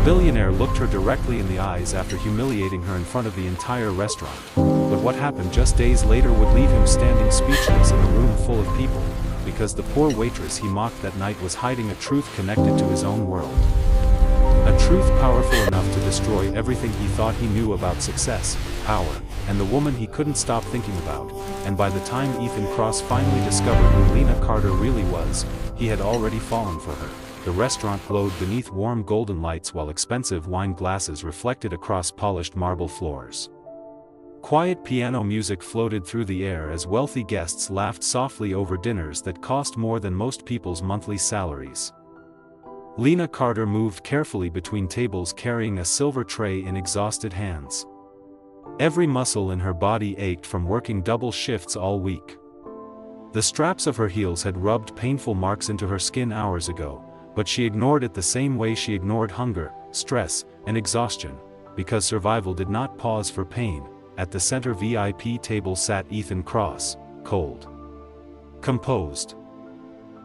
billionaire looked her directly in the eyes after humiliating her in front of the entire restaurant. But what happened just days later would leave him standing speechless in a room full of people, because the poor waitress he mocked that night was hiding a truth connected to his own world. A truth powerful enough to destroy everything he thought he knew about success, power, and the woman he couldn't stop thinking about. And by the time Ethan Cross finally discovered who Lena Carter really was, he had already fallen for her. The restaurant glowed beneath warm golden lights while expensive wine glasses reflected across polished marble floors. Quiet piano music floated through the air as wealthy guests laughed softly over dinners that cost more than most people's monthly salaries. Lena Carter moved carefully between tables carrying a silver tray in exhausted hands. Every muscle in her body ached from working double shifts all week. The straps of her heels had rubbed painful marks into her skin hours ago, but she ignored it the same way she ignored hunger, stress, and exhaustion, because survival did not pause for pain. At the center VIP table sat Ethan Cross, cold, composed,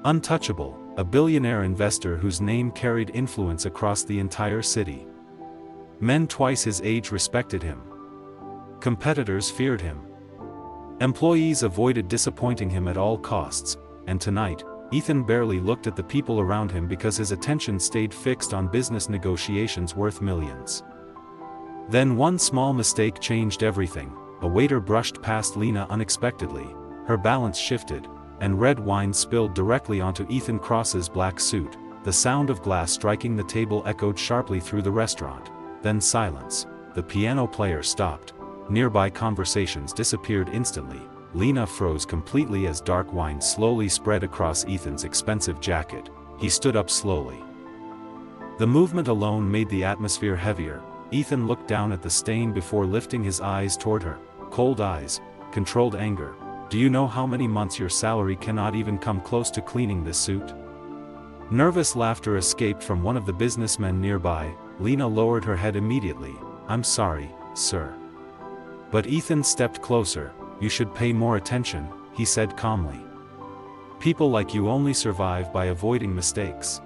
untouchable, a billionaire investor whose name carried influence across the entire city. Men twice his age respected him. Competitors feared him. Employees avoided disappointing him at all costs, and tonight, Ethan barely looked at the people around him because his attention stayed fixed on business negotiations worth millions. Then one small mistake changed everything. A waiter brushed past Lena unexpectedly, her balance shifted, and red wine spilled directly onto Ethan Cross's black suit. The sound of glass striking the table echoed sharply through the restaurant. Then silence. The piano player stopped. Nearby conversations disappeared instantly. Lena froze completely as dark wine slowly spread across Ethan's expensive jacket. He stood up slowly. The movement alone made the atmosphere heavier. Ethan looked down at the stain before lifting his eyes toward her. Cold eyes, controlled anger. Do you know how many months your salary cannot even come close to cleaning this suit? Nervous laughter escaped from one of the businessmen nearby. Lena lowered her head immediately. I'm sorry, sir. But Ethan stepped closer. You should pay more attention, he said calmly. People like you only survive by avoiding mistakes.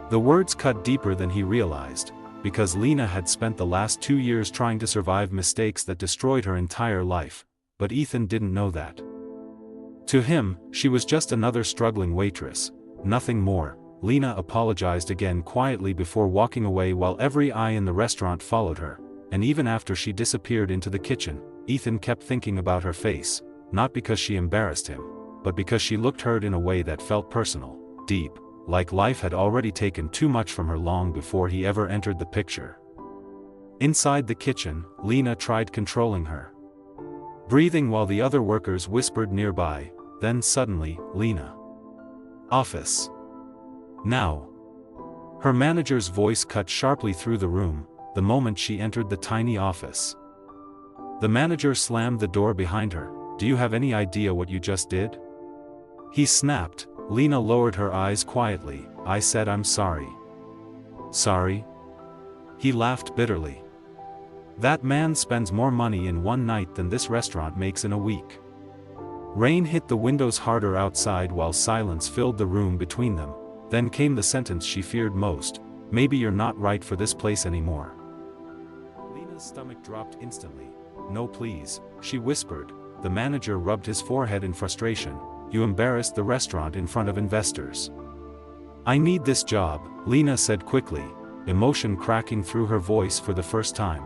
The words cut deeper than he realized, because Lena had spent the last 2 years trying to survive mistakes that destroyed her entire life, but Ethan didn't know that. To him, she was just another struggling waitress, nothing more. Lena apologized again quietly before walking away while every eye in the restaurant followed her, and even after she disappeared into the kitchen, Ethan kept thinking about her face, not because she embarrassed him, but because she looked hurt in a way that felt personal, deep, like life had already taken too much from her long before he ever entered the picture. Inside the kitchen, Lena tried controlling her breathing while the other workers whispered nearby. Then suddenly, Lena. Office. Now. Her manager's voice cut sharply through the room, the moment she entered the tiny office. The manager slammed the door behind her. Do you have any idea what you just did? He snapped. Lena lowered her eyes quietly. I said I'm sorry. Sorry? He laughed bitterly. That man spends more money in one night than this restaurant makes in a week. Rain hit the windows harder outside while silence filled the room between them. Then came the sentence she feared most. Maybe you're not right for this place anymore. Lena's stomach dropped instantly. No please, she whispered. The manager rubbed his forehead in frustration. You embarrassed the restaurant in front of investors. I need this job, Lena said quickly, emotion cracking through her voice for the first time.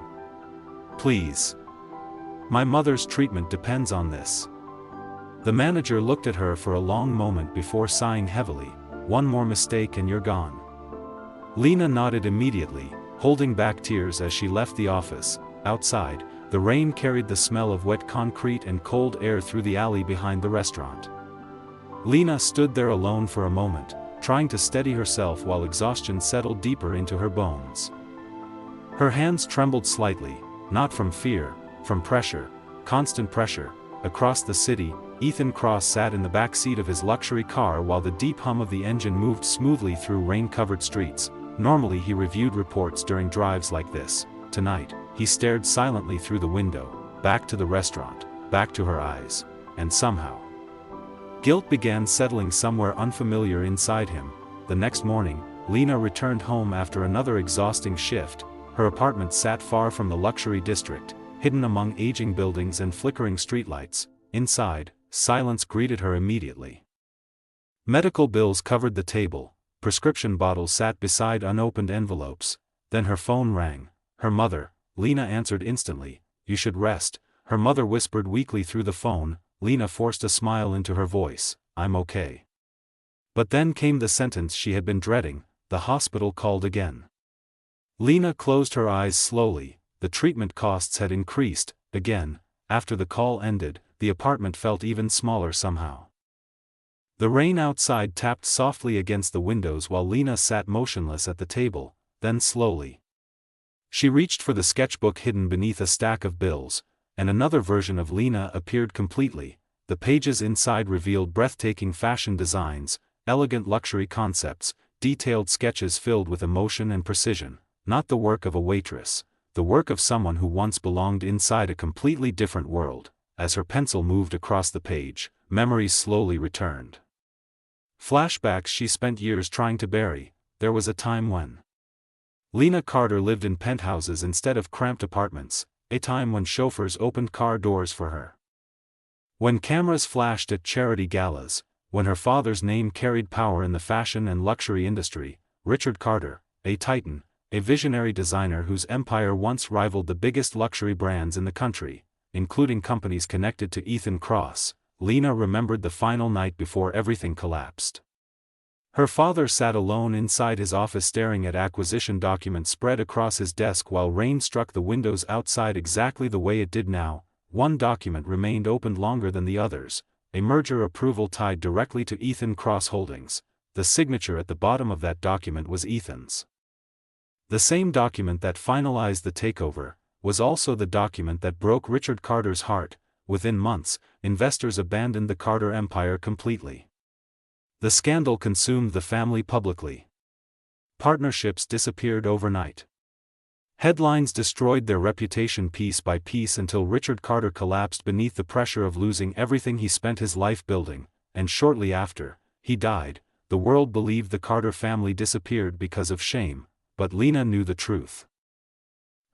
Please. My mother's treatment depends on this. The manager looked at her for a long moment before sighing heavily. One more mistake and you're gone. Lena nodded immediately, holding back tears as she left the office. Outside, the rain carried the smell of wet concrete and cold air through the alley behind the restaurant. Lena stood there alone for a moment, trying to steady herself while exhaustion settled deeper into her bones. Her hands trembled slightly, not from fear, from pressure, constant pressure. Across the city, Ethan Cross sat in the back seat of his luxury car while the deep hum of the engine moved smoothly through rain-covered streets. Normally he reviewed reports during drives like this. Tonight, he stared silently through the window, back to the restaurant, back to her eyes, and somehow, guilt began settling somewhere unfamiliar inside him. The next morning, Lena returned home after another exhausting shift. Her apartment sat far from the luxury district, hidden among aging buildings and flickering streetlights. Inside, silence greeted her immediately. Medical bills covered the table, prescription bottles sat beside unopened envelopes. Then her phone rang. Her mother. Lena answered instantly. "You should rest," her mother whispered weakly through the phone. Lena forced a smile into her voice. "I'm okay." But then came the sentence she had been dreading. The hospital called again. Lena closed her eyes slowly. The treatment costs had increased. Again. After the call ended, the apartment felt even smaller somehow. The rain outside tapped softly against the windows while Lena sat motionless at the table. Then slowly, she reached for the sketchbook hidden beneath a stack of bills, and another version of Lena appeared completely. The pages inside revealed breathtaking fashion designs, elegant luxury concepts, detailed sketches filled with emotion and precision. Not the work of a waitress, the work of someone who once belonged inside a completely different world. As her pencil moved across the page, memories slowly returned. Flashbacks she spent years trying to bury. There was a time when Lena Carter lived in penthouses instead of cramped apartments, a time when chauffeurs opened car doors for her, when cameras flashed at charity galas, when her father's name carried power in the fashion and luxury industry. Richard Carter, a titan, a visionary designer whose empire once rivaled the biggest luxury brands in the country, including companies connected to Ethan Kross. Lena remembered the final night before everything collapsed. Her father sat alone inside his office staring at acquisition documents spread across his desk while rain struck the windows outside exactly the way it did now. One document remained opened longer than the others, a merger approval tied directly to Ethan Kross Holdings. The signature at the bottom of that document was Ethan's. The same document that finalized the takeover was also the document that broke Richard Carter's heart. Within months, investors abandoned the Carter empire completely. The scandal consumed the family publicly. Partnerships disappeared overnight. Headlines destroyed their reputation piece by piece until Richard Carter collapsed beneath the pressure of losing everything he spent his life building, and shortly after, he died. The world believed the Carter family disappeared because of shame, but Lena knew the truth.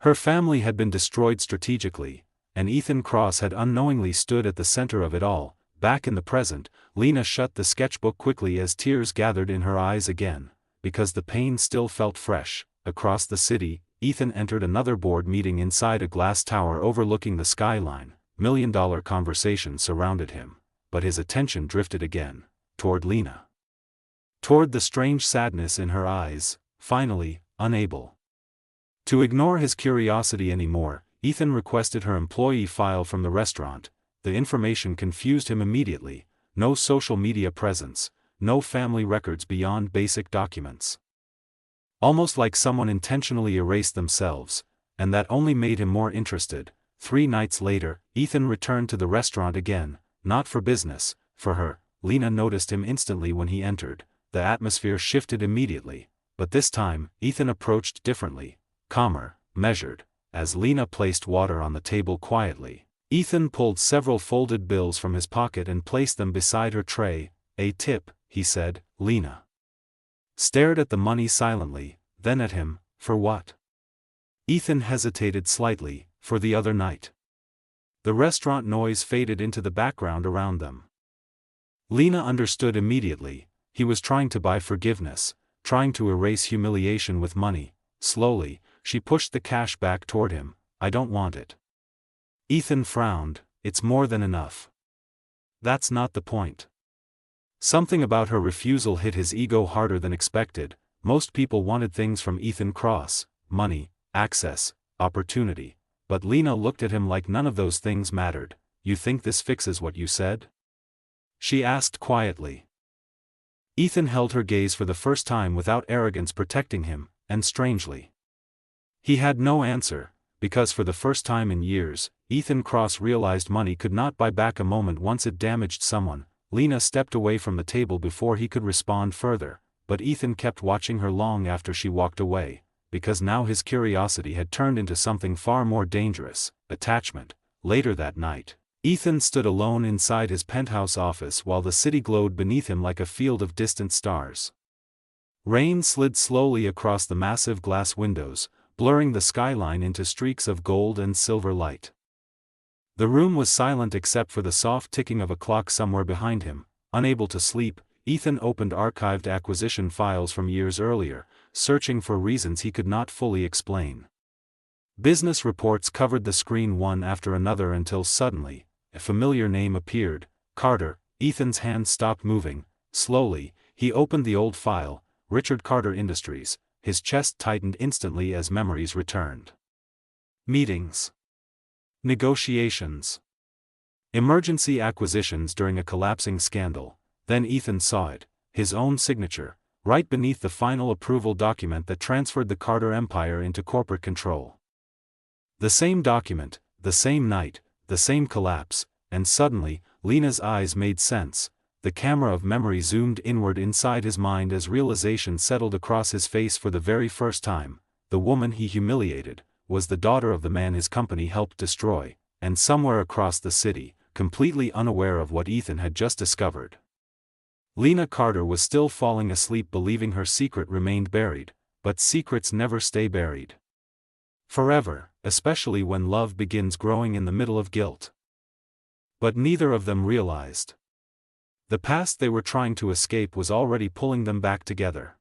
Her family had been destroyed strategically, and Ethan Kross had unknowingly stood at the center of it all. Back in the present, Lena shut the sketchbook quickly as tears gathered in her eyes again, because the pain still felt fresh. Across the city, Ethan entered another board meeting inside a glass tower overlooking the skyline. $1 million conversations surrounded him, but his attention drifted again, toward Lena. Toward the strange sadness in her eyes. Finally, unable to ignore his curiosity anymore, Ethan requested her employee file from the restaurant. The information confused him immediately. No social media presence, no family records beyond basic documents. Almost like someone intentionally erased themselves, and that only made him more interested. 3 nights later, Ethan returned to the restaurant again, not for business, for her. Lena noticed him instantly when he entered. The atmosphere shifted immediately, but this time, Ethan approached differently, calmer, measured. As Lena placed water on the table quietly, Ethan pulled several folded bills from his pocket and placed them beside her tray. "A tip," he said. Lena stared at the money silently, then at him. "For what?" Ethan hesitated slightly. "For the other night." The restaurant noise faded into the background around them. Lena understood immediately. He was trying to buy forgiveness, trying to erase humiliation with money. Slowly, she pushed the cash back toward him. "I don't want it." Ethan frowned. "It's more than enough." "That's not the point." Something about her refusal hit his ego harder than expected. Most people wanted things from Ethan Kross: money, access, opportunity. But Lena looked at him like none of those things mattered. "You think this fixes what you said?" she asked quietly. Ethan held her gaze for the first time without arrogance protecting him, and strangely, he had no answer, because for the first time in years, Ethan Kross realized money could not buy back a moment once it damaged someone. Lena stepped away from the table before he could respond further, but Ethan kept watching her long after she walked away, because now his curiosity had turned into something far more dangerous: attachment. Later that night, Ethan stood alone inside his penthouse office while the city glowed beneath him like a field of distant stars. Rain slid slowly across the massive glass windows, blurring the skyline into streaks of gold and silver light. The room was silent except for the soft ticking of a clock somewhere behind him. Unable to sleep, Ethan opened archived acquisition files from years earlier, searching for reasons he could not fully explain. Business reports covered the screen one after another until suddenly, a familiar name appeared, Carter. Ethan's hand stopped moving. Slowly, he opened the old file, Richard Carter Industries. His chest tightened instantly as memories returned. Meetings. Negotiations. Emergency acquisitions during a collapsing scandal. Then Ethan saw it, his own signature, right beneath the final approval document that transferred the Carter empire into corporate control. The same document, the same night, the same collapse, and suddenly, Lena's eyes made sense. The camera of memory zoomed inward inside his mind as realization settled across his face for the very first time. The woman he humiliated was the daughter of the man his company helped destroy, and somewhere across the city, completely unaware of what Ethan had just discovered, Lena Carter was still falling asleep believing her secret remained buried, but secrets never stay buried forever, especially when love begins growing in the middle of guilt. But neither of them realized. The past they were trying to escape was already pulling them back together.